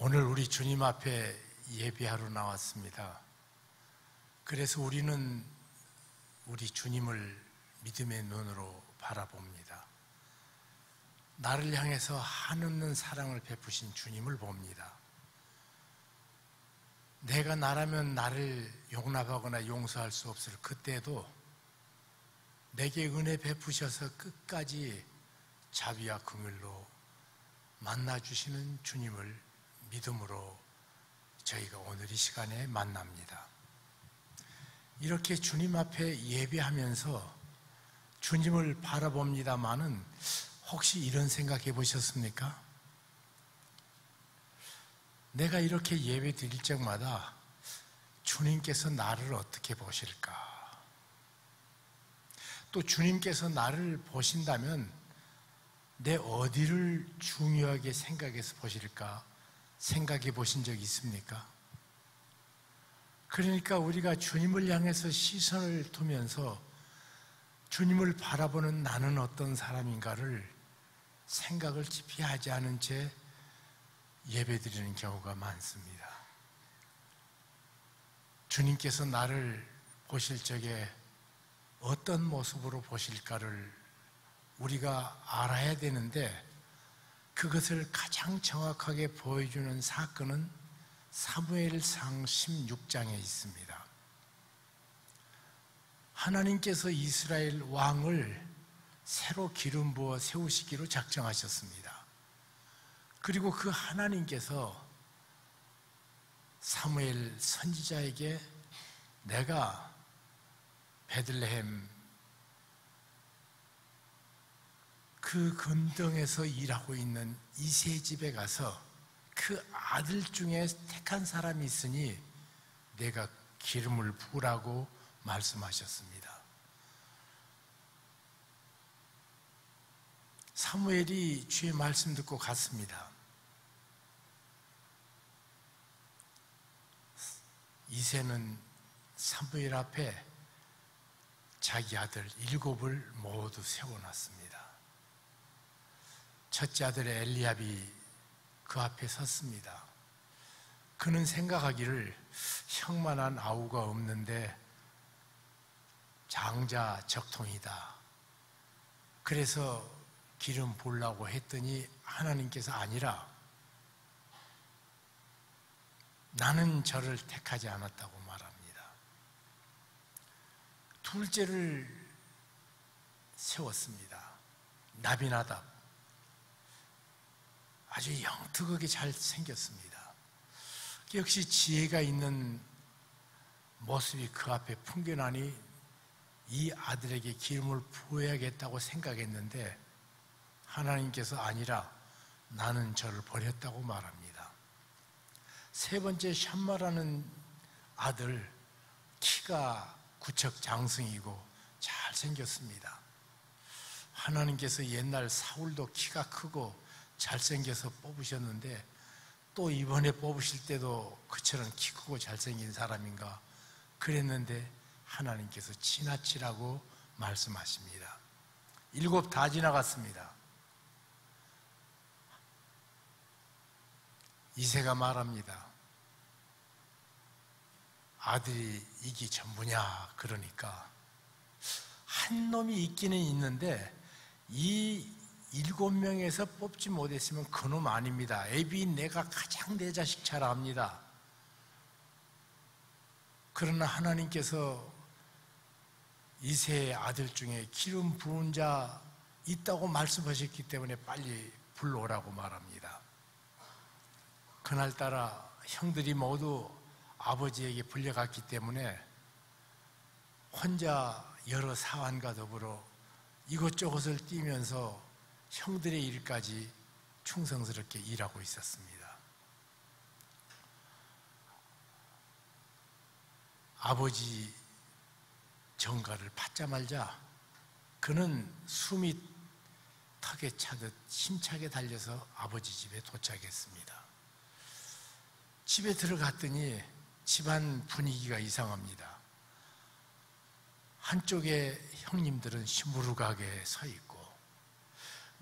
오늘 우리 주님 앞에 예배하러 나왔습니다. 그래서 우리는 우리 주님을 믿음의 눈으로 바라봅니다. 나를 향해서 한없는 사랑을 베푸신 주님을 봅니다. 내가 나라면 나를 용납하거나 용서할 수 없을 그때도 내게 은혜 베푸셔서 끝까지 자비와 긍휼로 만나주시는 주님을 믿음으로 저희가 오늘 이 시간에 만납니다. 이렇게 주님 앞에 예배하면서 주님을 바라봅니다마는 혹시 이런 생각해 보셨습니까? 내가 이렇게 예배 드릴 적마다 주님께서 나를 어떻게 보실까? 또 주님께서 나를 보신다면 내 어디를 중요하게 생각해서 보실까? 생각해 보신 적 있습니까? 그러니까 우리가 주님을 향해서 시선을 두면서 주님을 바라보는 나는 어떤 사람인가를 생각을 깊이 하지 않은 채 예배드리는 경우가 많습니다. 주님께서 나를 보실 적에 어떤 모습으로 보실까를 우리가 알아야 되는데 그것을 가장 정확하게 보여주는 사건은 사무엘상 16장에 있습니다. 하나님께서 이스라엘 왕을 새로 기름 부어 세우시기로 작정하셨습니다. 그리고 그 하나님께서 사무엘 선지자에게 내가 베들레헴 그 건덩에서 일하고 있는 이세 집에 가서 그 아들 중에 택한 사람이 있으니 내가 기름을 부으라고 말씀하셨습니다. 사무엘이 주의 말씀 듣고 갔습니다. 이새는 사무엘 앞에 자기 아들 7을 모두 세워놨습니다. 첫째 아들 엘리압이 그 앞에 섰습니다. 그는 생각하기를 형만한 아우가 없는데 장자 적통이다. 그래서 기름 부으려고 했더니 하나님께서 아니라 나는 저를 택하지 않았다고 말합니다. 둘째를 세웠습니다. 나비나답. 아주 영특하게 잘 생겼습니다. 역시 지혜가 있는 모습이 그 앞에 풍겨나니 이 아들에게 기름을 부어야겠다고 생각했는데 하나님께서 아니라 나는 저를 버렸다고 말합니다. 세 번째 샴마라는 아들, 키가 구척장승이고 잘생겼습니다. 하나님께서 옛날 사울도 키가 크고 잘생겨서 뽑으셨는데 또 이번에 뽑으실 때도 그처럼 키 크고 잘생긴 사람인가 그랬는데 하나님께서 지나치라고 말씀하십니다. 7 다 지나갔습니다. 이새가 말합니다. 아들이 이기 전부냐 그러니까 한 놈이 있기는 있는데 이 7명에서 뽑지 못했으면 그놈 아닙니다. 애비 내가 가장 내 자식 잘 압니다. 그러나 하나님께서 이새의 아들 중에 기름 부은 자 있다고 말씀하셨기 때문에 빨리 불러오라고 말합니다. 그날따라 형들이 모두 아버지에게 불려갔기 때문에 혼자 여러 사환과 더불어 이것저것을 뛰면서 형들의 일까지 충성스럽게 일하고 있었습니다. 아버지 정가를 받자마자 그는 숨이 턱에 차듯 힘차게 달려서 아버지 집에 도착했습니다. 집에 들어갔더니 집안 분위기가 이상합니다. 한쪽에 형님들은 시무룩하게 서 있고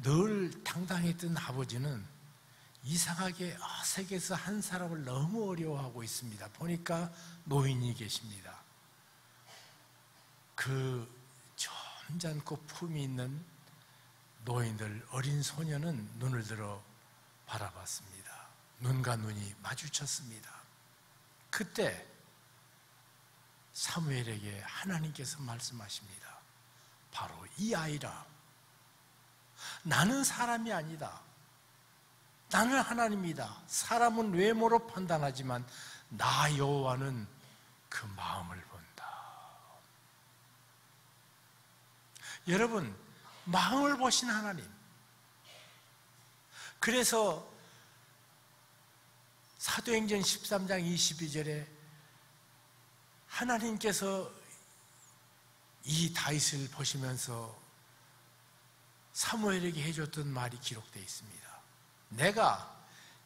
늘 당당했던 아버지는 이상하게 세계에서 한 사람을 너무 어려워하고 있습니다. 보니까 노인이 계십니다. 그 점잖고 품이 있는 노인들, 어린 소년은 눈을 들어 바라봤습니다. 눈과 눈이 마주쳤습니다. 그때 사무엘에게 하나님께서 말씀하십니다. 바로 이 아이라. 나는 사람이 아니다. 나는 하나님이다. 사람은 외모로 판단하지만 나 여호와는 그 마음을 본다. 여러분, 마음을 보신 하나님. 그래서 사도행전 13장 22절에 하나님께서 이 다윗을 보시면서 사무엘에게 해줬던 말이 기록되어 있습니다. 내가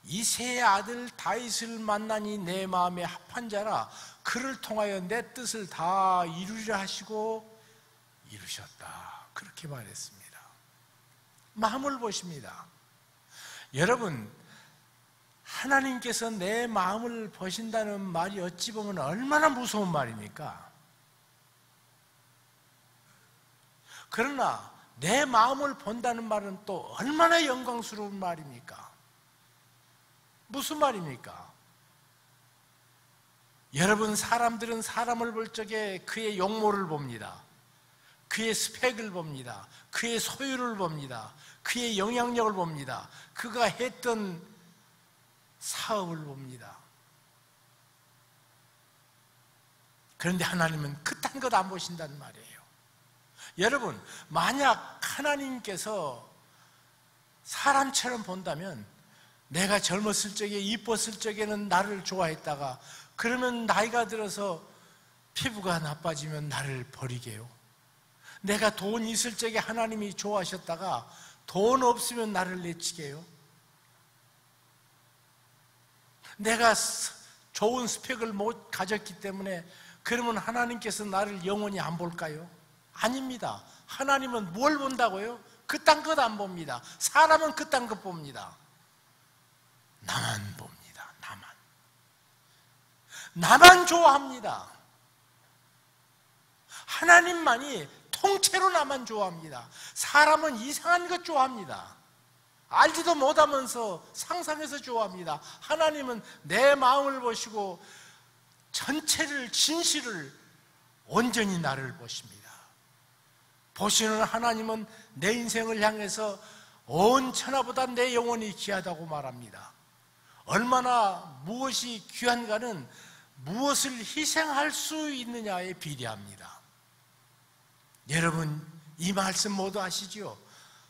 이새의 아들 다윗을 만나니 내 마음에 합한 자라. 그를 통하여 내 뜻을 다 이루리라 하시고 이루셨다. 그렇게 말했습니다. 마음을 보십니다. 여러분, 하나님께서 내 마음을 보신다는 말이 어찌 보면 얼마나 무서운 말입니까? 그러나 내 마음을 본다는 말은 또 얼마나 영광스러운 말입니까? 무슨 말입니까? 여러분, 사람들은 사람을 볼 적에 그의 용모를 봅니다. 그의 스펙을 봅니다. 그의 소유를 봅니다. 그의 영향력을 봅니다. 그가 했던 사업을 봅니다. 그런데 하나님은 그딴 것 안 보신다는 말이에요. 여러분, 만약 하나님께서 사람처럼 본다면 내가 젊었을 적에, 이뻤을 적에는 나를 좋아했다가 그러면 나이가 들어서 피부가 나빠지면 나를 버리게요. 내가 돈 있을 적에 하나님이 좋아하셨다가 돈 없으면 나를 내치게요. 내가 좋은 스펙을 못 가졌기 때문에 그러면 하나님께서 나를 영원히 안 볼까요? 아닙니다. 하나님은 뭘 본다고요? 그딴 것 안 봅니다. 사람은 그딴 것 봅니다. 나만 봅니다. 나만 좋아합니다. 하나님만이 통째로 나만 좋아합니다. 사람은 이상한 것 좋아합니다. 알지도 못하면서 상상해서 좋아합니다. 하나님은 내 마음을 보시고 전체를, 진실을 온전히 나를 보십니다. 보시는 하나님은 내 인생을 향해서 온 천하보다 내 영혼이 귀하다고 말합니다. 얼마나 무엇이 귀한가는 무엇을 희생할 수 있느냐에 비례합니다. 여러분, 이 말씀 모두 아시죠?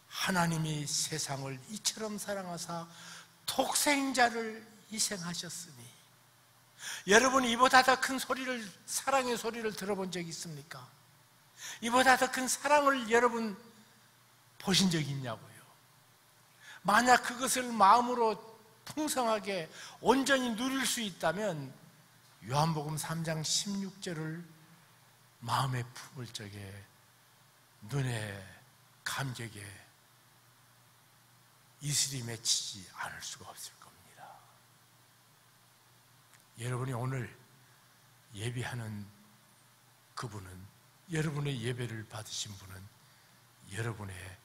하나님이 세상을 이처럼 사랑하사 독생자를 희생하셨으니. 여러분, 이보다 더 큰 소리를, 사랑의 소리를 들어본 적 있습니까? 이보다 더 큰 사랑을 여러분 보신 적이 있냐고요? 만약 그것을 마음으로 풍성하게 온전히 누릴 수 있다면 요한복음 3장 16절을 마음에 품을 적에 눈에 감격에 이슬이 맺히지 않을 수가 없을 겁니다. 여러분이 오늘 예배하는 그분은, 여러분의 예배를 받으신 분은 여러분의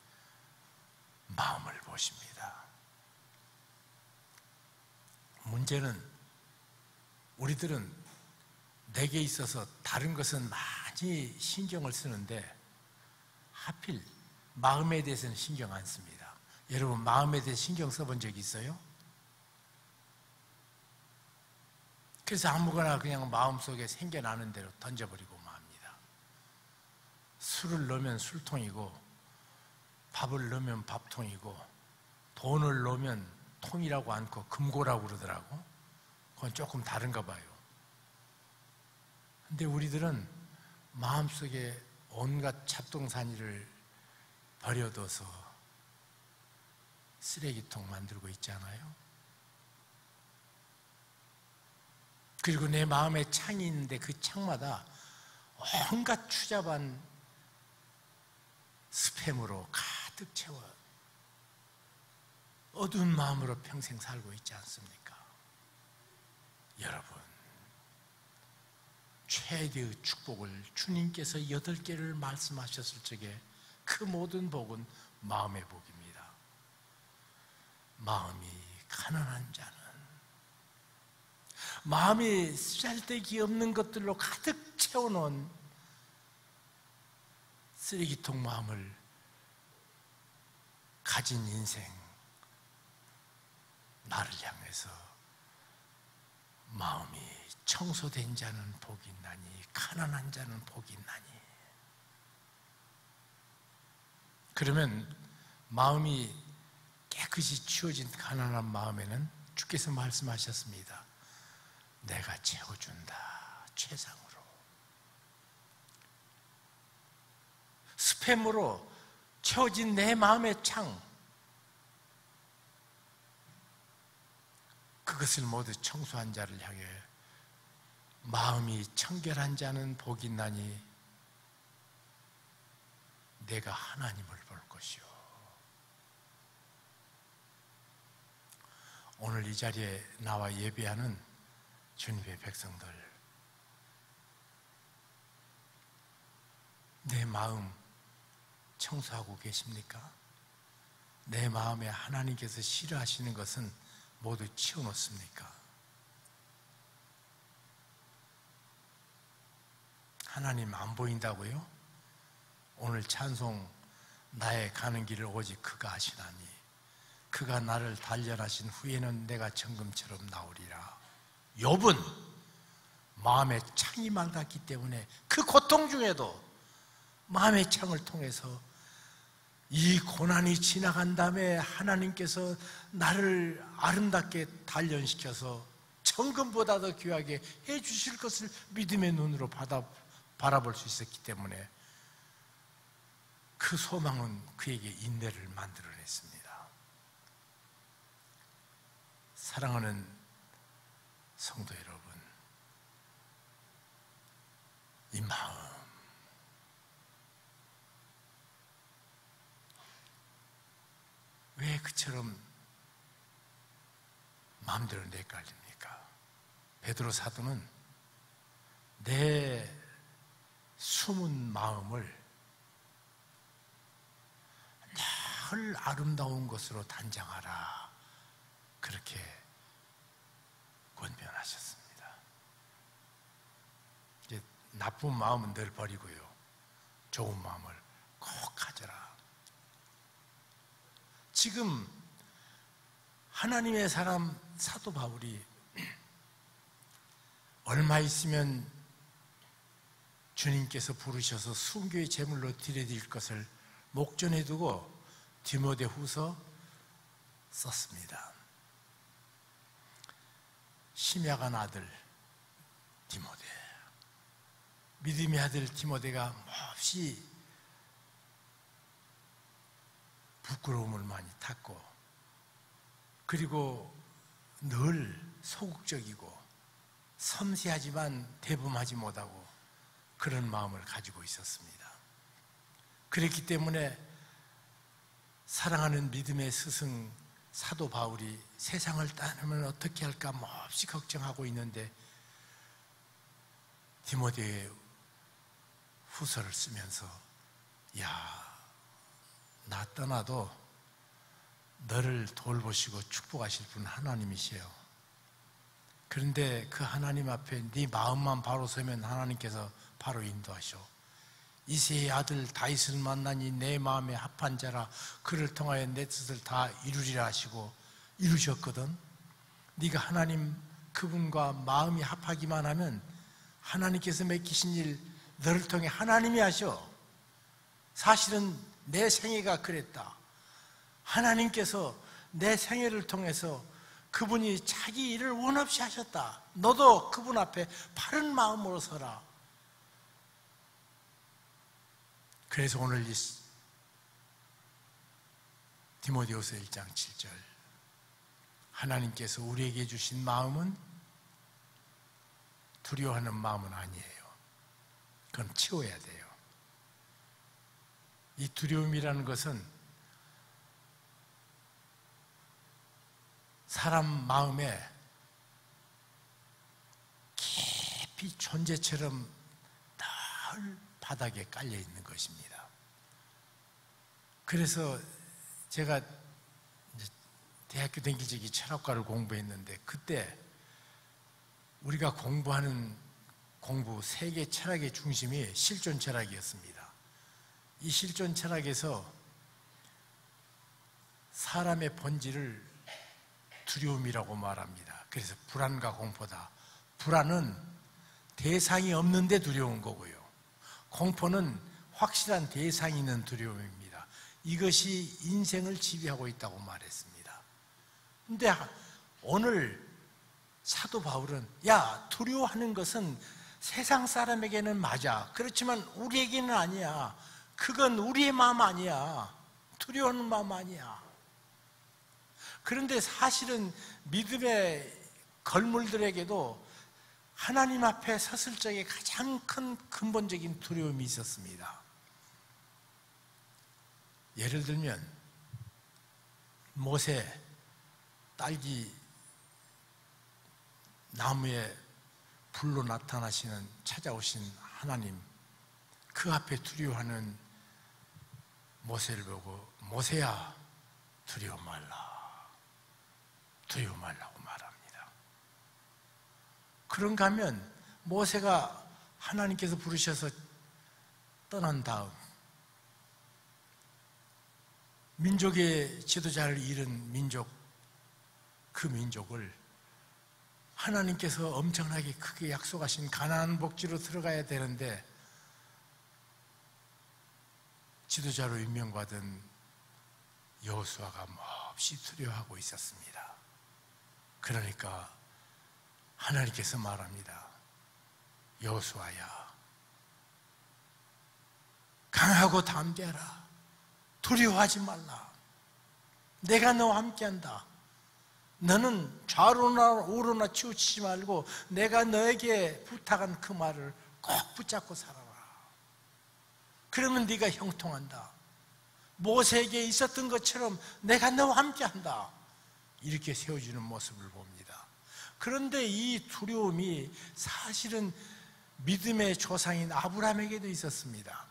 마음을 보십니다. 문제는 우리들은 내게 있어서 다른 것은 많이 신경을 쓰는데 하필 마음에 대해서는 신경 안 씁니다. 여러분, 마음에 대해 신경 써본 적이 있어요? 그래서 아무거나 그냥 마음속에 생겨나는 대로 던져버리고 맙니다. 술을 넣으면 술통이고, 밥을 넣으면 밥통이고, 돈을 넣으면 통이라고 않고 금고라고 그러더라고. 그건 조금 다른가 봐요. 근데 우리들은 마음속에 온갖 잡동사니를 버려둬서 쓰레기통 만들고 있잖아요. 그리고 내 마음에 창이 있는데 그 창마다 온갖 추잡한 스팸으로 가득 채워 어두운 마음으로 평생 살고 있지 않습니까? 여러분, 최대의 축복을 주님께서 8개를 말씀하셨을 적에 그 모든 복은 마음의 복입니다. 마음이 가난한 자는, 마음이 쓸데기 없는 것들로 가득 채워놓은 쓰레기통 마음을 가진 인생, 나를 향해서 마음이 청소된 자는 복이 있나니 가난한 자는 복이 있나니. 그러면 마음이 깨끗이 치워진 가난한 마음에는 주께서 말씀하셨습니다. 내가 채워준다, 최상으로. 스팸으로 채워진 내 마음의 창, 그것을 모두 청소한 자를 향해 마음이 청결한 자는 복이 있나니 내가 하나님을 볼 것이요. 오늘 이 자리에 나와 예배하는 주님의 백성들, 내 마음 청소하고 계십니까? 내 마음에 하나님께서 싫어하시는 것은 모두 치워놓습니까? 하나님 안 보인다고요? 오늘 찬송, 나의 가는 길을 오직 그가 아시나니 그가 나를 단련하신 후에는 내가 정금처럼 나오리라. 욥은 마음의 창이 맑았기 때문에 그 고통 중에도 마음의 창을 통해서 이 고난이 지나간 다음에 하나님께서 나를 아름답게 단련시켜서 정금보다 더 귀하게 해주실 것을 믿음의 눈으로 바라볼 수 있었기 때문에 그 소망은 그에게 인내를 만들어냈습니다. 사랑하는 성도 여러분, 이 마음, 왜 그처럼 마음대로 내깔립니까? 베드로 사도는 내 숨은 마음을 늘 아름다운 것으로 단장하라, 그렇게 권면하셨습니다. 이제 나쁜 마음은 늘 버리고요, 좋은 마음을 꼭 가져라. 지금 하나님의 사람 사도 바울이 얼마 있으면 주님께서 부르셔서 순교의 제물로 드려드릴 것을 목전에 두고 디모데후서 썼습니다. 심야간 아들 디모데, 믿음의 아들 디모데가 몹시 부끄러움을 많이 탔고, 그리고 늘 소극적이고 섬세하지만 대범하지 못하고 그런 마음을 가지고 있었습니다. 그랬기 때문에 사랑하는 믿음의 스승 사도 바울이 세상을 떠나면 어떻게 할까 몹시 걱정하고 있는데 디모데의 후서를 쓰면서, 야, 나 떠나도 너를 돌보시고 축복하실 분은 하나님이시에요. 그런데 그 하나님 앞에 네 마음만 바로 서면 하나님께서 바로 인도하셔. 이새의 아들 다윗을 만나니 내 마음에 합한 자라, 그를 통하여 내 뜻을 다 이루리라 하시고 이루셨거든. 네가 하나님 그분과 마음이 합하기만 하면 하나님께서 맡기신 일 너를 통해 하나님이 하셔. 사실은 내 생애가 그랬다. 하나님께서 내 생애를 통해서 그분이 자기 일을 원없이 하셨다. 너도 그분 앞에 바른 마음으로 서라. 그래서 오늘 이 디모데후서 1장 7절, 하나님께서 우리에게 주신 마음은 두려워하는 마음은 아니에요. 그건 치워야 돼요. 이 두려움이라는 것은 사람 마음에 깊이 존재처럼 늘 바닥에 깔려 있는 것입니다. 그래서 제가 대학교 다니기 전에 철학과를 공부했는데, 그때 우리가 공부하는 공부, 세계 철학의 중심이 실존 철학이었습니다. 이 실존 철학에서 사람의 본질을 두려움이라고 말합니다. 그래서 불안과 공포다. 불안은 대상이 없는데 두려운 거고요, 공포는 확실한 대상이 있는 두려움입니다. 이것이 인생을 지배하고 있다고 말했습니다. 근데 오늘 사도 바울은, 야, 두려워하는 것은 세상 사람에게는 맞아. 그렇지만 우리에게는 아니야. 그건 우리의 마음 아니야. 두려워하는 마음 아니야. 그런데 사실은 믿음의 걸물들에게도 하나님 앞에 섰을 적에 가장 큰 근본적인 두려움이 있었습니다. 예를 들면 모세 딸기 나무에 불로 나타나시는, 찾아오신 하나님, 그 앞에 두려워하는 모세를 보고, 모세야, 두려워 말라, 두려워 말라고 말합니다. 그런가 하면 모세가 하나님께서 부르셔서 떠난 다음 민족의 지도자를 잃은 민족, 그 민족을 하나님께서 엄청나게 크게 약속하신 가나안 복지로 들어가야 되는데 지도자로 임명받은 여호수아가 몹시 두려워하고 있었습니다. 그러니까 하나님께서 말합니다. 여호수아야, 강하고 담대하라. 두려워하지 말라. 내가 너와 함께한다. 너는 좌로나 우로나 치우치지 말고 내가 너에게 부탁한 그 말을 꼭 붙잡고 살아라. 그러면 네가 형통한다. 모세에게 있었던 것처럼 내가 너와 함께한다. 이렇게 세워주는 모습을 봅니다. 그런데 이 두려움이 사실은 믿음의 조상인 아브라함에게도 있었습니다.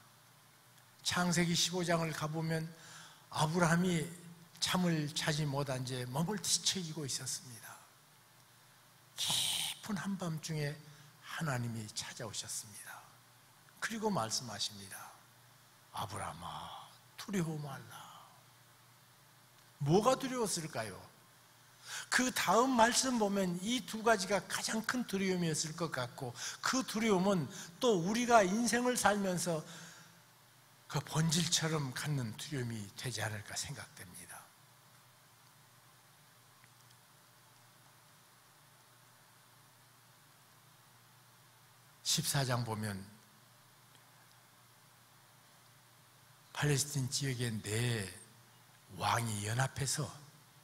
창세기 15장을 가보면 아브라함이 잠을 자지 못한 채 몸을 뒤척이고 있었습니다. 깊은 한밤중에 하나님이 찾아오셨습니다. 그리고 말씀하십니다. 아브라함아, 두려워 말라. 뭐가 두려웠을까요? 그 다음 말씀 보면 이 두 가지가 가장 큰 두려움이었을 것 같고, 그 두려움은 또 우리가 인생을 살면서 그 본질처럼 갖는 두려움이 되지 않을까 생각됩니다. 14장 보면 팔레스틴 지역의 네 왕이 연합해서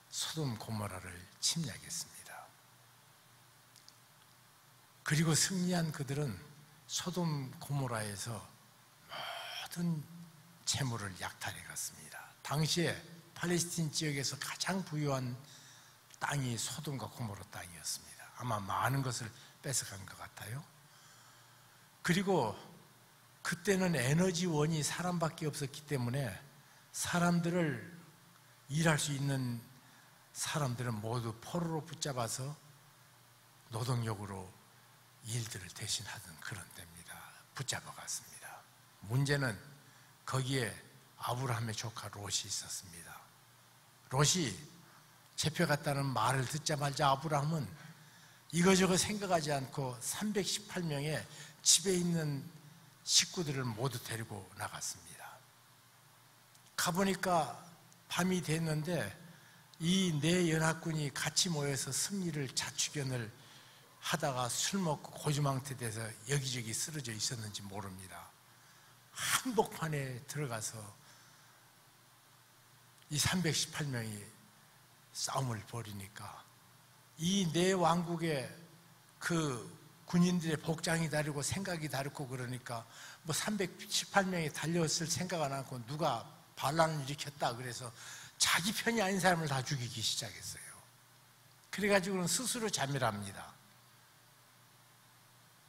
소돔 고모라를 침략했습니다. 그리고 승리한 그들은 소돔 고모라에서 모든 재물을 약탈해 갔습니다. 당시에 팔레스틴 지역에서 가장 부유한 땅이 소돔과 고모라 땅이었습니다. 아마 많은 것을 뺏어간 것 같아요. 그리고 그때는 에너지원이 사람밖에 없었기 때문에 사람들을, 일할 수 있는 사람들은 모두 포로로 붙잡아서 노동력으로 일들을 대신하던 그런 때입니다. 붙잡아 갔습니다. 문제는 거기에 아브라함의 조카 롯이 있었습니다. 롯이 잡혀갔다는 말을 듣자마자 아브라함은 이거저거 생각하지 않고 318명의 집에 있는 식구들을 모두 데리고 나갔습니다. 가보니까 밤이 됐는데 이 네 연합군이 같이 모여서 승리를 자축연을 하다가 술 먹고 고주망태 돼서 여기저기 쓰러져 있었는지 모릅니다. 한복판에 들어가서 이 318명이 싸움을 벌이니까 이 네 왕국의 그 군인들의 복장이 다르고 생각이 다르고 그러니까 뭐 318명이 달려왔을 생각 안 하고 누가 반란을 일으켰다 그래서 자기 편이 아닌 사람을 다 죽이기 시작했어요. 그래가지고는 스스로 자멸합니다.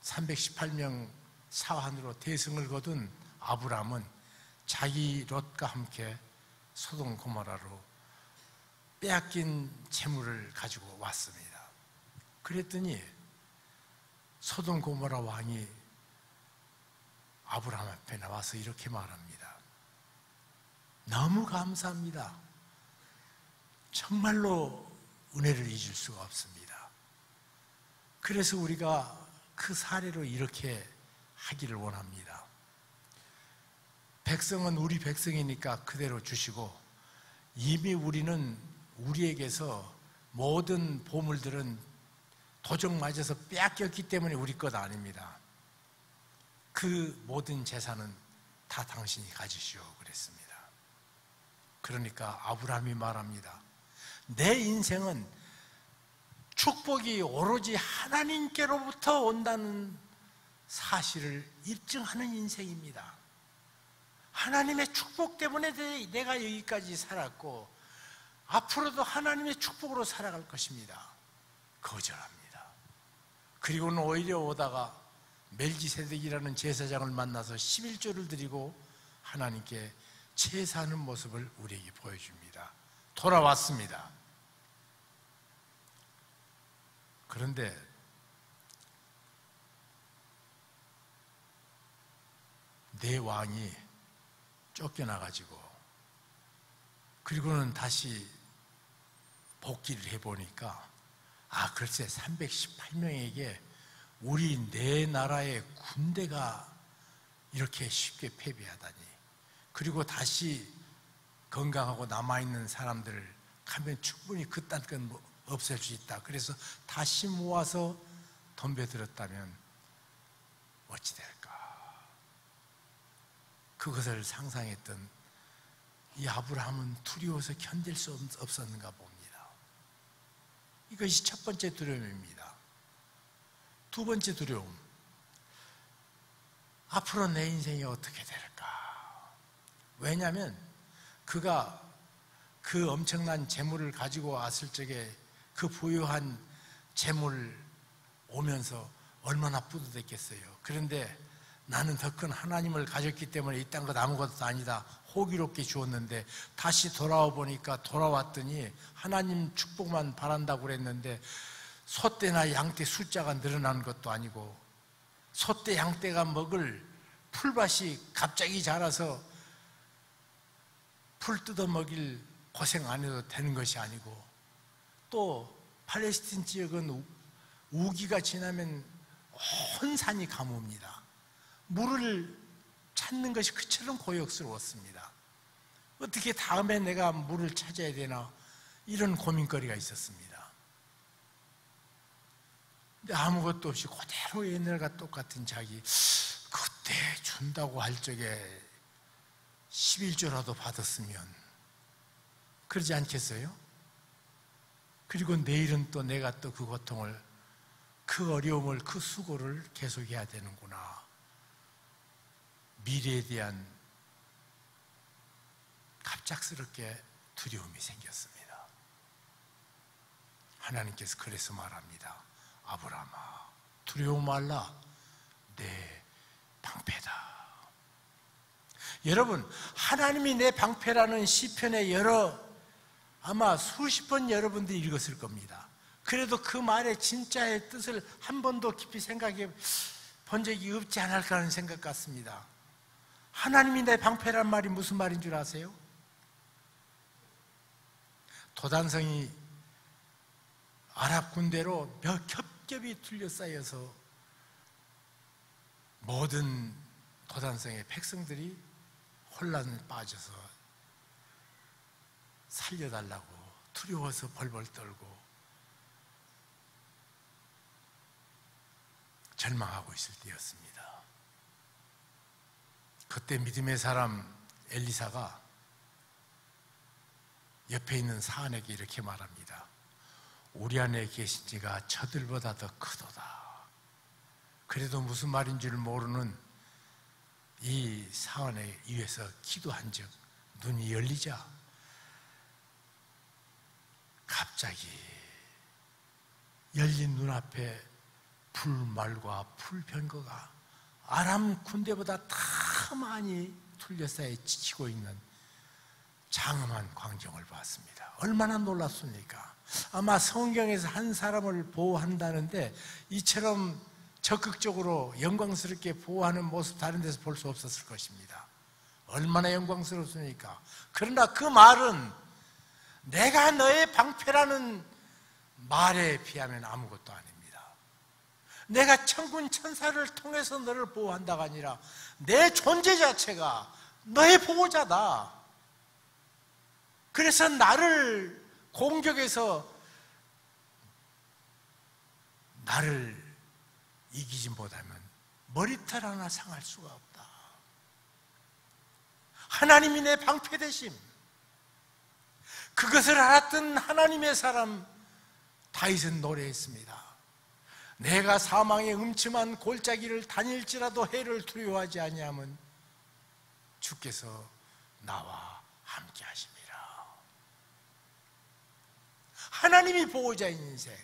318명 사환으로 대승을 거둔 아브라함은 자기 롯과 함께 소돔 고모라로 빼앗긴 재물을 가지고 왔습니다. 그랬더니 소돔 고모라 왕이 아브라함 앞에 나와서 이렇게 말합니다. 너무 감사합니다. 정말로 은혜를 잊을 수가 없습니다. 그래서 우리가 그 사례로 이렇게 하기를 원합니다. 백성은 우리 백성이니까 그대로 주시고, 이미 우리는 우리에게서 모든 보물들은 도적 맞아서 빼앗겼기 때문에 우리 것 아닙니다. 그 모든 재산은 다 당신이 가지시오 그랬습니다. 그러니까 아브라함이 말합니다. 내 인생은 축복이 오로지 하나님께로부터 온다는 사실을 입증하는 인생입니다. 하나님의 축복 때문에 내가 여기까지 살았고 앞으로도 하나님의 축복으로 살아갈 것입니다. 거절합니다. 그리고는 오히려 오다가 멜기세덱이라는 제사장을 만나서 11조를 드리고 하나님께 제사하는 모습을 우리에게 보여줍니다. 돌아왔습니다. 그런데 내 왕이 쫓겨나가지고 그리고는 다시 복귀를 해보니까 글쎄 318명에게 우리 내 나라의 군대가 이렇게 쉽게 패배하다니. 그리고 다시 건강하고 남아있는 사람들을 가면 충분히 그딴 건 없앨 수 있다. 그래서 다시 모아서 덤벼들었다면 어찌 될까? 그것을 상상했던 이 아브라함은 두려워서 견딜 수 없었는가 봅니다. 이것이 첫 번째 두려움입니다. 두 번째 두려움, 앞으로 내 인생이 어떻게 될까? 왜냐하면 그가 그 엄청난 재물을 가지고 왔을 적에 그 부유한 재물 오면서 얼마나 뿌듯했겠어요. 그런데 나는 더 큰 하나님을 가졌기 때문에 이 땅 것 아무것도 아니다, 호기롭게 주었는데 다시 돌아와 보니까 돌아왔더니 하나님 축복만 바란다고 그랬는데 소떼나 양떼 숫자가 늘어나는 것도 아니고 소떼 양떼가 먹을 풀밭이 갑자기 자라서 풀 뜯어 먹일 고생 안 해도 되는 것이 아니고, 또 팔레스틴 지역은 우기가 지나면 온 산이 가뭄입니다. 물을 찾는 것이 그처럼 고역스러웠습니다. 어떻게 다음에 내가 물을 찾아야 되나, 이런 고민거리가 있었습니다. 근데 아무것도 없이 그대로 옛날과 똑같은 자기, 그때 준다고 할 적에 11조라도 받았으면 그러지 않겠어요? 그리고 내일은 또 내가 또 그 고통을, 그 어려움을, 그 수고를 계속해야 되는구나. 미래에 대한 갑작스럽게 두려움이 생겼습니다. 하나님께서 그래서 말합니다. 아브라함아, 두려워 말라. 내 방패다. 여러분, 하나님이 내 방패라는 시편의 아마 수십 번 여러분들이 읽었을 겁니다. 그래도 그 말의 진짜의 뜻을 한 번도 깊이 생각해 본 적이 없지 않을까 하는 생각 같습니다. 하나님이 내 방패란 말이 무슨 말인 줄 아세요? 도단성이 아랍 군대로 몇 겹겹이 둘러싸여서 모든 도단성의 백성들이 혼란에 빠져서 살려달라고 두려워서 벌벌 떨고 절망하고 있을 때였습니다. 그때 믿음의 사람 엘리사가 옆에 있는 사안에게 이렇게 말합니다. 우리 안에 계신 지가 저들보다 더 크도다. 그래도 무슨 말인 줄 모르는 이 사안에 의해서 기도한 즉 눈이 열리자 갑자기 열린 눈앞에 불말과 불병거가 아람 군대보다 더 많이 둘러싸여 지치고 있는 장엄한 광경을 봤습니다. 얼마나 놀랐습니까? 아마 성경에서 한 사람을 보호한다는데 이처럼 적극적으로 영광스럽게 보호하는 모습 다른 데서 볼 수 없었을 것입니다. 얼마나 영광스럽습니까? 그러나 그 말은 내가 너의 방패라는 말에 비하면 아무것도 아닙니다. 내가 천군 천사를 통해서 너를 보호한다가 아니라 내 존재 자체가 너의 보호자다. 그래서 나를 공격해서 나를 이기지 못하면 머리털 하나 상할 수가 없다. 하나님이 내 방패 되심. 그것을 알았던 하나님의 사람 다윗은 노래했습니다. 내가 사망의 음침한 골짜기를 다닐지라도 해를 두려워하지 아니하면 주께서 나와 함께 하십니다. 하나님이 보호자인 인생,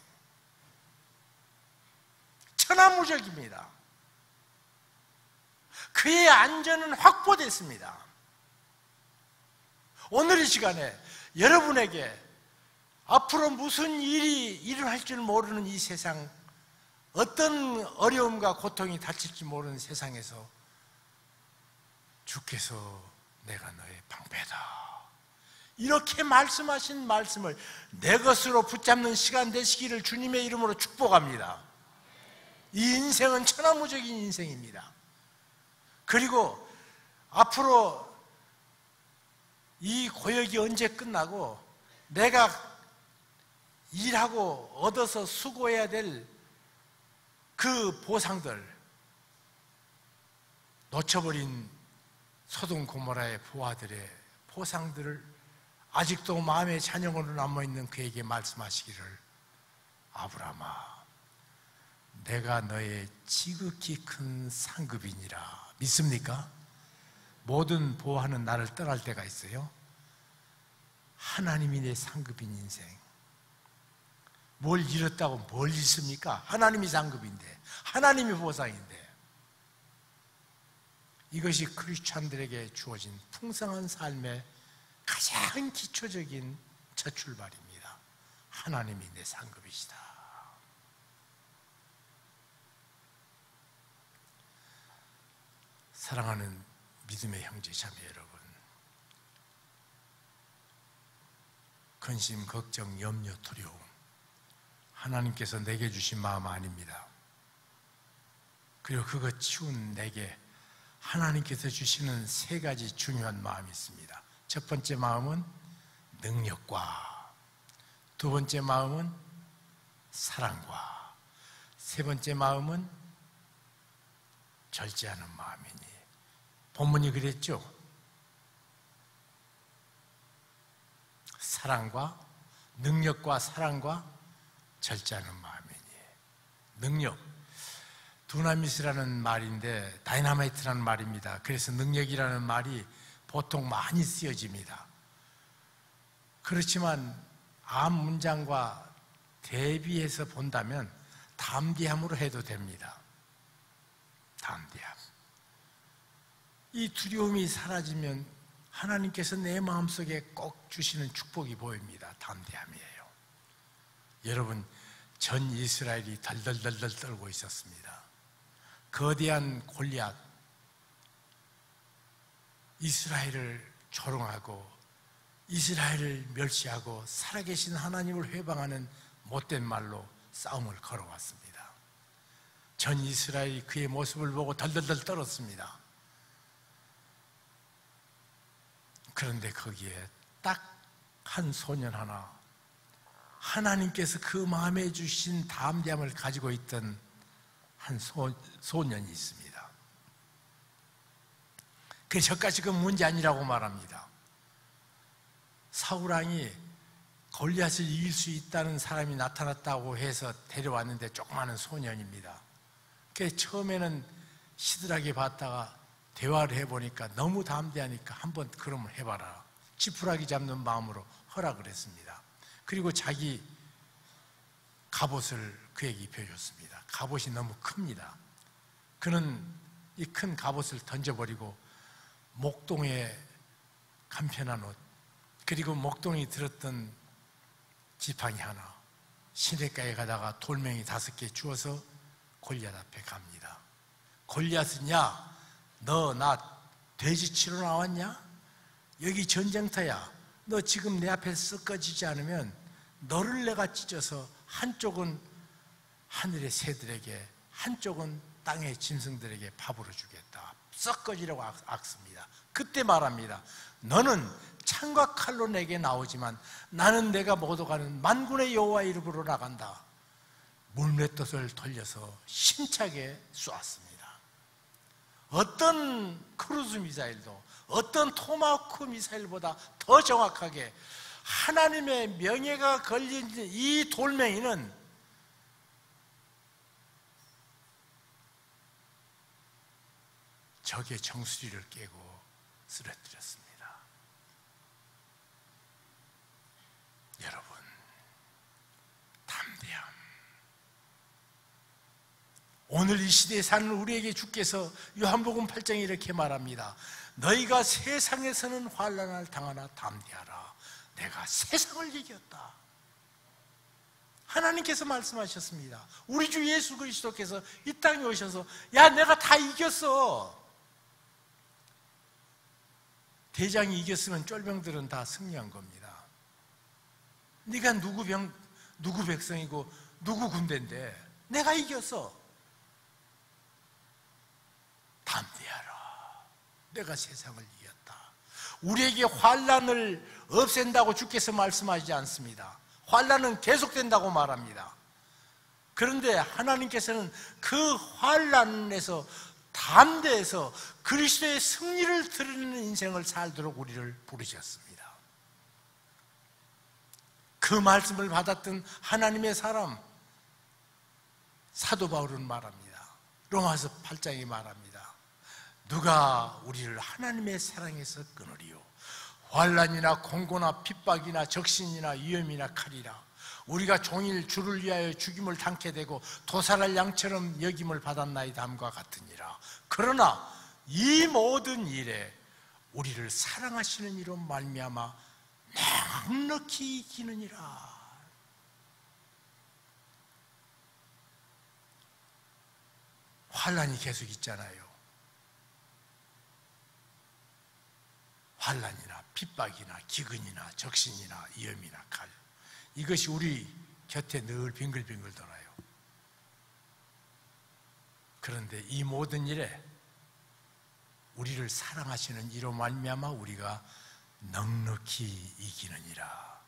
천하무적입니다. 그의 안전은 확보됐습니다. 오늘 이 시간에 여러분에게 앞으로 무슨 일이 일어날 줄 모르는 이 세상, 어떤 어려움과 고통이 닥칠지 모르는 세상에서 주께서 내가 너의 방패다, 이렇게 말씀하신 말씀을 내 것으로 붙잡는 시간 되시기를 주님의 이름으로 축복합니다. 이 인생은 천하무적인 인생입니다. 그리고 앞으로 이 고역이 언제 끝나고 내가 일하고 얻어서 수고해야 될 그 보상들, 놓쳐버린 소돔 고모라의 부하들의 보상들을 아직도 마음의 잔영으로 남아있는 그에게 말씀하시기를, 아브라함아, 내가 너의 지극히 큰 상급이니라. 믿습니까? 모든 보호하는 나를 떠날 때가 있어요. 하나님이 내 상급인 인생. 뭘 잃었다고 뭘 잃습니까? 하나님이 상급인데, 하나님이 보상인데. 이것이 크리스찬들에게 주어진 풍성한 삶의 가장 기초적인 첫 출발입니다. 하나님이 내 상급이시다. 사랑하는 믿음의 형제 자매 여러분, 근심, 걱정, 염려, 두려움, 하나님께서 내게 주신 마음 아닙니다. 그리고 그거 치운 내게 하나님께서 주시는 세 가지 중요한 마음이 있습니다. 첫 번째 마음은 능력과, 두 번째 마음은 사랑과, 세 번째 마음은 절제하는 마음이니, 본문이 그랬죠. 사랑과, 능력과 사랑과 절제하는 마음이니. 능력, 두나미스라는 말인데 다이나마이트라는 말입니다. 그래서 능력이라는 말이 보통 많이 쓰여집니다. 그렇지만 앞 문장과 대비해서 본다면 담대함으로 해도 됩니다. 담대함. 이 두려움이 사라지면 하나님께서 내 마음속에 꼭 주시는 축복이 보입니다. 담대함이에요. 여러분, 전 이스라엘이 덜덜덜덜 떨고 있었습니다. 거대한 골리앗, 이스라엘을 조롱하고 이스라엘을 멸시하고 살아계신 하나님을 회방하는 못된 말로 싸움을 걸어왔습니다. 전 이스라엘이 그의 모습을 보고 덜덜덜 떨었습니다. 그런데 거기에 딱 한 소년 하나, 하나님께서 그 마음에 주신 담대함을 가지고 있던 한 소년이 있습니다. 그게 저까지 그 문제 아니라고 말합니다. 사울왕이 골리앗을 이길 수 있다는 사람이 나타났다고 해서 데려왔는데 조그마한 소년입니다. 그 처음에는 시들하게 봤다가 대화를 해보니까 너무 담대하니까 한번 그러면 해봐라, 지푸라기 잡는 마음으로 허락을 했습니다. 그리고 자기 갑옷을 그에게 입혀줬습니다. 갑옷이 너무 큽니다. 그는 이 큰 갑옷을 던져버리고 목동에 간편한 옷, 그리고 목동이 들었던 지팡이 하나, 시냇가에 가다가 돌멩이 5개 주워서 골리앗 앞에 갑니다. 골리앗은, 야, 너 나 돼지 치러 나왔냐? 여기 전쟁터야. 너 지금 내 앞에 썩어지지 않으면 너를 내가 찢어서 한쪽은 하늘의 새들에게, 한쪽은 땅의 짐승들에게 밥으로 주겠다. 썩어지라고 악습니다. 그때 말합니다. 너는 창과 칼로 내게 나오지만 나는 내가 모독하는 만군의 여호와 이름으로 나간다. 물맷돌을 돌려서 힘차게 쏘았습니다. 어떤 크루즈 미사일도, 어떤 토마호크 미사일보다 더 정확하게 하나님의 명예가 걸린 이 돌멩이는 적의 정수리를 깨고 쓰러뜨렸습니다. 여러분, 담대함. 오늘 이 시대에 사는 우리에게 주께서 요한복음 8장에 이렇게 말합니다. 너희가 세상에서는 환난을 당하나 담대하라. 내가 세상을 이겼다. 하나님께서 말씀하셨습니다. 우리 주 예수 그리스도께서 이 땅에 오셔서, 야, 내가 다 이겼어. 대장이 이겼으면 쫄병들은 다 승리한 겁니다. 네가 누구 백성이고 누구 군대인데 내가 이겼어. 담대하라. 내가 세상을 이겼다. 우리에게 환난을 없앤다고 주께서 말씀하지 않습니다. 환난은 계속된다고 말합니다. 그런데 하나님께서는 그 환난에서 담대해서 그리스도의 승리를 드리는 인생을 살도록 우리를 부르셨습니다. 그 말씀을 받았던 하나님의 사람 사도 바울은 말합니다. 로마서 8장에 말합니다. 누가 우리를 하나님의 사랑에서 끊으리요? 환난이나 공고나 핍박이나 적신이나 위험이나 칼이라. 우리가 종일 주를 위하여 죽임을 당케 되고 도살할 양처럼 여김을 받았나이다 함과 같으니라. 그러나 이 모든 일에 우리를 사랑하시는 이로 말미암아 넉넉히 이기느니라. 환난이 계속 있잖아요. 환난이나 핍박이나 기근이나 적신이나 위험이나 칼, 이것이 우리 곁에 늘 빙글빙글 돌아요. 그런데 이 모든 일에 우리를 사랑하시는 이로 말미암아 우리가 넉넉히 이기느니라.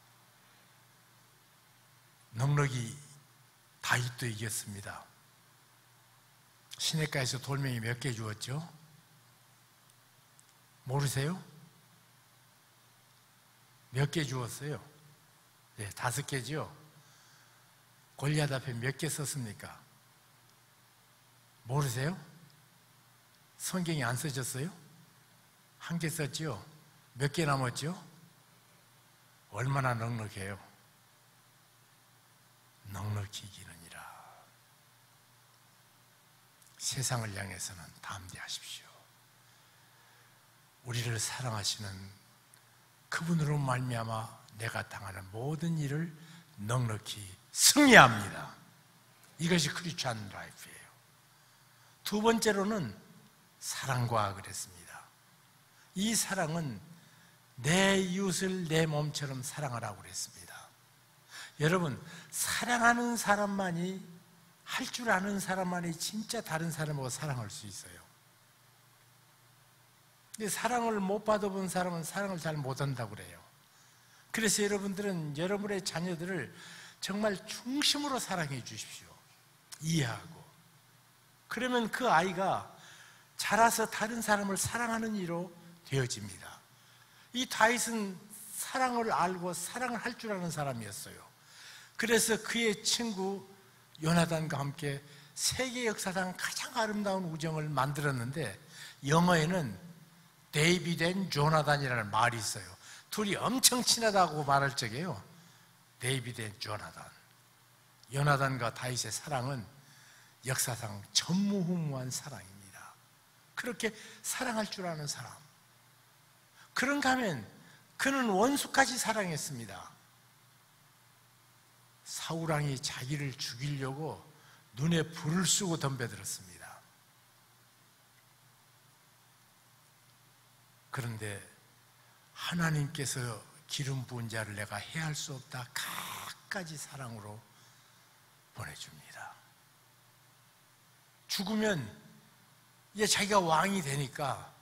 넉넉히 다윗도 이겼습니다. 시냇가에서 돌멩이 몇 개 주었죠? 모르세요? 몇 개 주었어요? 네, 5개죠? 골리앗 앞에 몇 개 썼습니까? 모르세요? 성경이 안 써졌어요? 1개 썼죠? 몇 개 남았죠? 얼마나 넉넉해요? 넉넉히 이기느니라. 세상을 향해서는 담대하십시오. 우리를 사랑하시는 그분으로 말미암아 내가 당하는 모든 일을 넉넉히 승리합니다. 이것이 크리스찬 라이프예요. 두 번째로는 사랑과 그랬습니다. 이 사랑은 내 이웃을 내 몸처럼 사랑하라고 그랬습니다. 여러분, 사랑하는 사람만이, 할 줄 아는 사람만이 진짜 다른 사람하고 사랑할 수 있어요. 근데 사랑을 못 받아본 사람은 사랑을 잘 못한다고 그래요. 그래서 여러분들은 여러분의 자녀들을 정말 중심으로 사랑해 주십시오. 이해하고. 그러면 그 아이가 자라서 다른 사람을 사랑하는 이로 되어집니다. 이 다윗은 사랑을 알고 사랑을 할 줄 아는 사람이었어요. 그래서 그의 친구 요나단과 함께 세계 역사상 가장 아름다운 우정을 만들었는데, 영어에는 데이비드 앤 조나단이라는 말이 있어요. 둘이 엄청 친하다고 말할 적에요. 데이비드 앤 조나단. 요나단과 다윗의 사랑은 역사상 전무후무한 사랑입니다. 그렇게 사랑할 줄 아는 사람. 그런가 하면 그는 원수까지 사랑했습니다. 사울왕이 자기를 죽이려고 눈에 불을 쓰고 덤벼들었습니다. 그런데 하나님께서 기름 부은 자를 내가 해할 수 없다 갖가지 사랑으로 보내줍니다. 죽으면 이제 자기가 왕이 되니까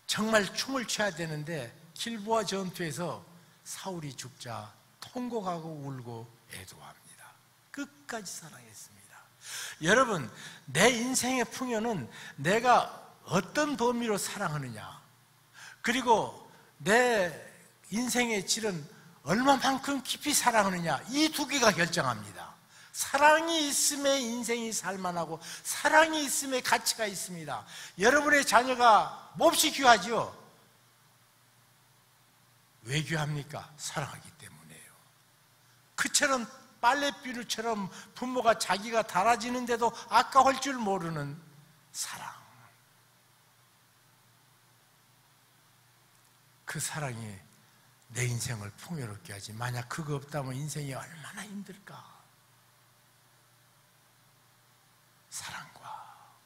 정말 춤을 춰야 되는데 길보아 전투에서 사울이 죽자 통곡하고 울고 애도합니다. 끝까지 사랑했습니다. 여러분, 내 인생의 풍요는 내가 어떤 범위로 사랑하느냐, 그리고 내 인생의 질은 얼마만큼 깊이 사랑하느냐, 이 두 개가 결정합니다. 사랑이 있음에 인생이 살만하고 사랑이 있음에 가치가 있습니다. 여러분의 자녀가 몹시 귀하지요? 왜 귀합니까? 사랑하기 때문이에요. 그처럼 빨래비누처럼 부모가 자기가 달아지는데도 아까울 줄 모르는 사랑. 그 사랑이 내 인생을 풍요롭게 하지. 만약 그거 없다면 인생이 얼마나 힘들까? 사랑과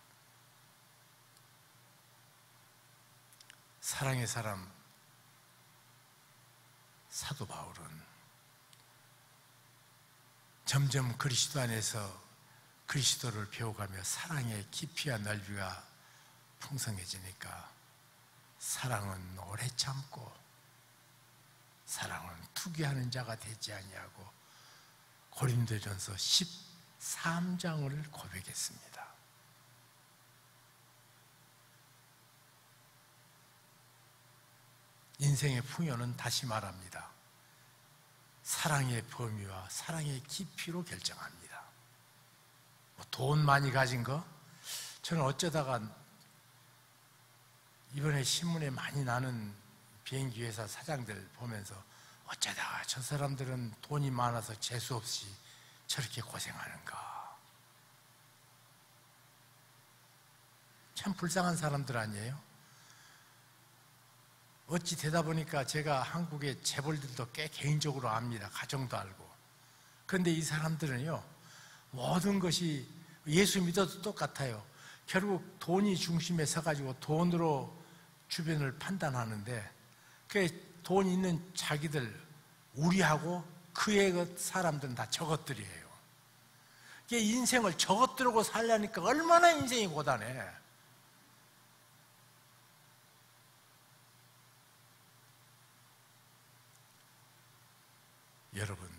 사랑의 사람 사도 바울은 점점 그리스도 안에서 그리스도를 배워가며 사랑의 깊이와 넓이가 풍성해지니까 사랑은 오래 참고 사랑은 투기하는 자가 되지 아니하고 고린도전서 13장을 고백했습니다. 인생의 풍요는 다시 말합니다. 사랑의 범위와 사랑의 깊이로 결정합니다. 돈 많이 가진 거? 저는 어쩌다가 이번에 신문에 많이 나는 비행기 회사 사장들 보면서 어쩌다가 저 사람들은 돈이 많아서 재수없이 저렇게 고생하는가. 참 불쌍한 사람들 아니에요? 어찌 되다 보니까 제가 한국의 재벌들도 꽤 개인적으로 압니다. 가정도 알고. 그런데 이 사람들은요, 모든 것이 예수 믿어도 똑같아요. 결국 돈이 중심에 서가지고 돈으로 주변을 판단하는데 그 돈 있는 자기들 우리하고 그의 사람들은 다 저것들이에요. 인생을 저것들하고 살려니까 얼마나 인생이 고단해. 여러분,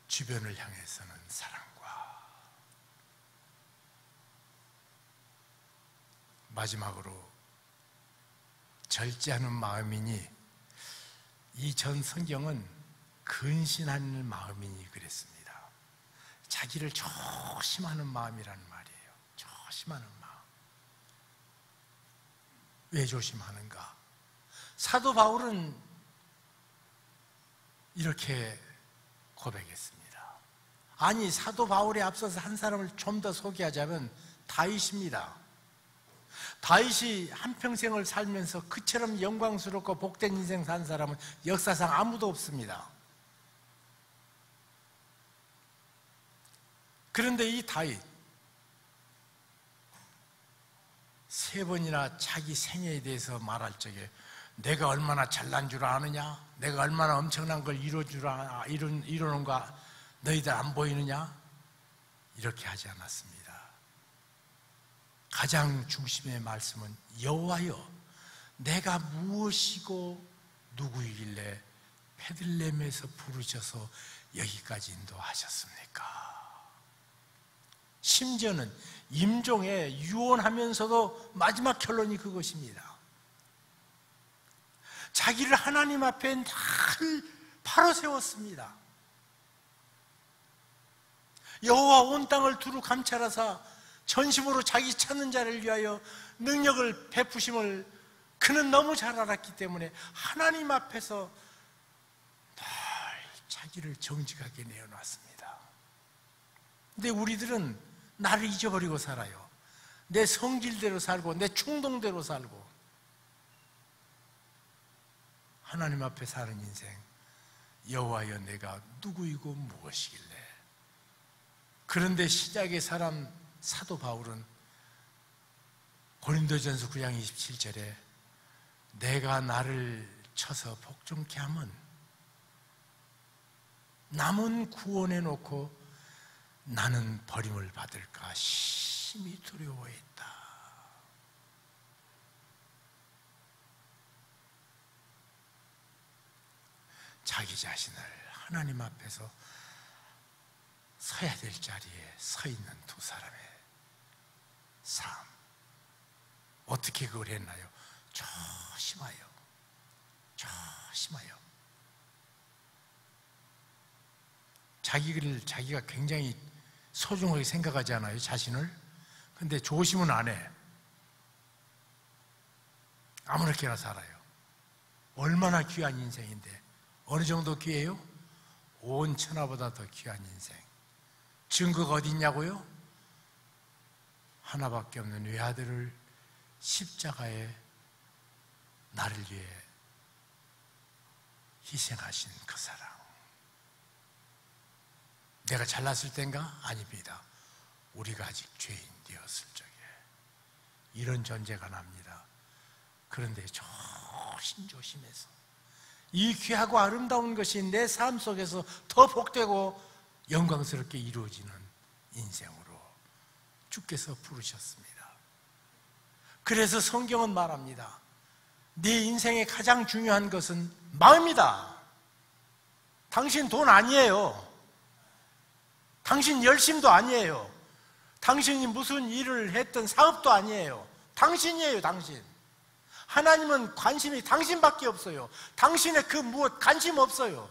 주변을 향해서는 사랑과 마지막으로 절제하는 마음이니, 이 전 성경은 근신하는 마음이니 그랬습니다. 자기를 조심하는 마음이라는 말이에요. 조심하는 마음. 왜 조심하는가? 사도 바울은 이렇게 고백했습니다. 아니, 사도 바울에 앞서서 한 사람을 좀 더 소개하자면 다윗입니다. 다윗이 한평생을 살면서 그처럼 영광스럽고 복된 인생 산 사람은 역사상 아무도 없습니다. 그런데 이 다윗, 3번이나 자기 생애에 대해서 말할 적에 내가 얼마나 잘난 줄 아느냐? 내가 얼마나 엄청난 걸 이루는가? 너희들 안 보이느냐? 이렇게 하지 않았습니다. 가장 중심의 말씀은 여호와여, 내가 무엇이고 누구이길래 베들레헴에서 부르셔서 여기까지 인도하셨습니까? 심지어는 임종에 유언하면서도 마지막 결론이 그것입니다. 자기를 하나님 앞에 늘 바로 세웠습니다. 여호와 온 땅을 두루 감찰하사 전심으로 자기 찾는 자를 위하여 능력을 베푸심을 그는 너무 잘 알았기 때문에 하나님 앞에서 늘 자기를 정직하게 내어놨습니다. 근데 우리들은 나를 잊어버리고 살아요. 내 성질대로 살고 내 충동대로 살고 하나님 앞에 사는 인생, 여호와여 내가 누구이고 무엇이길래. 그런데 신약의 사람 사도 바울은 고린도전서 9장 27절에 내가 나를 쳐서 복종케 하면 남은 구원해 놓고 나는 버림을 받을까 심히 두려워했다. 자기 자신을 하나님 앞에서 서야 될 자리에 서 있는 두 사람의 삶. 어떻게 그걸 했나요? 조심하여, 조심하여. 자기가 굉장히 소중하게 생각하지 않아요, 자신을? 근데 조심은 안 해. 아무렇게나 살아요. 얼마나 귀한 인생인데. 어느 정도 귀해요? 온 천하보다 더 귀한 인생. 증거가 어디 있냐고요? 하나밖에 없는 외아들을 십자가에 나를 위해 희생하신 그 사랑. 내가 잘났을 땐가? 아닙니다. 우리가 아직 죄인 되었을 적에 이런 존재가 납니다. 그런데 조심조심해서 이 귀하고 아름다운 것이 내 삶 속에서 더 복되고 영광스럽게 이루어지는 인생으로 주께서 부르셨습니다. 그래서 성경은 말합니다. 네 인생의 가장 중요한 것은 마음이다. 당신 돈 아니에요. 당신 열심도 아니에요. 당신이 무슨 일을 했던 사업도 아니에요. 당신이에요, 당신. 하나님은 관심이 당신밖에 없어요. 당신의 그 무엇 관심 없어요.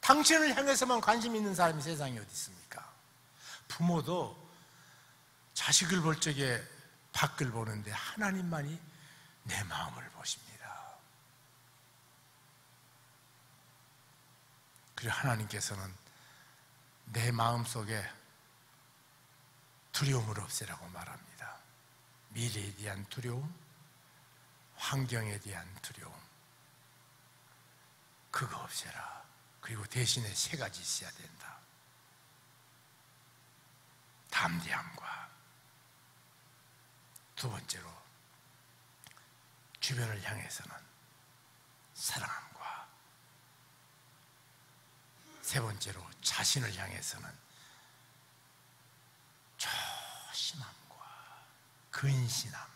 당신을 향해서만 관심 있는 사람이 세상에 어디 있습니까? 부모도 자식을 볼 적에 밖을 보는데 하나님만이 내 마음을 보십니다. 그리고 하나님께서는 내 마음속에 두려움을 없애라고 말합니다. 미래에 대한 두려움, 환경에 대한 두려움, 그거 없애라. 그리고 대신에 세 가지 있어야 된다. 담대함과, 두 번째로 주변을 향해서는 사랑함과, 세 번째로 자신을 향해서는 조심함과 근신함.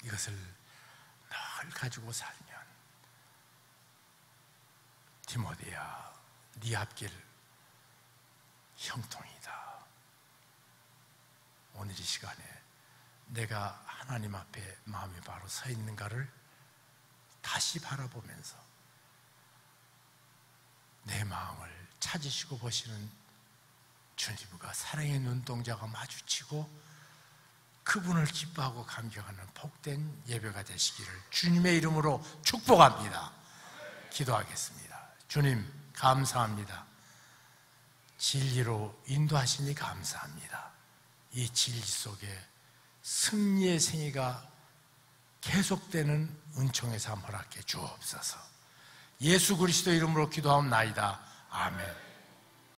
이것을 늘 가지고 살면 디모데야, 네 앞길 형통이다. 오늘 이 시간에 내가 하나님 앞에 마음이 바로 서 있는가를 다시 바라보면서 내 마음을 찾으시고 보시는 주님과 사랑의 눈동자가 마주치고 그분을 기뻐하고 감격하는 복된 예배가 되시기를 주님의 이름으로 축복합니다. 기도하겠습니다. 주님 감사합니다. 진리로 인도하시니 감사합니다. 이 진리 속에 승리의 생애가 계속되는 은총의 삶 허락해 주옵소서. 예수 그리스도 이름으로 기도하옵나이다. 아멘.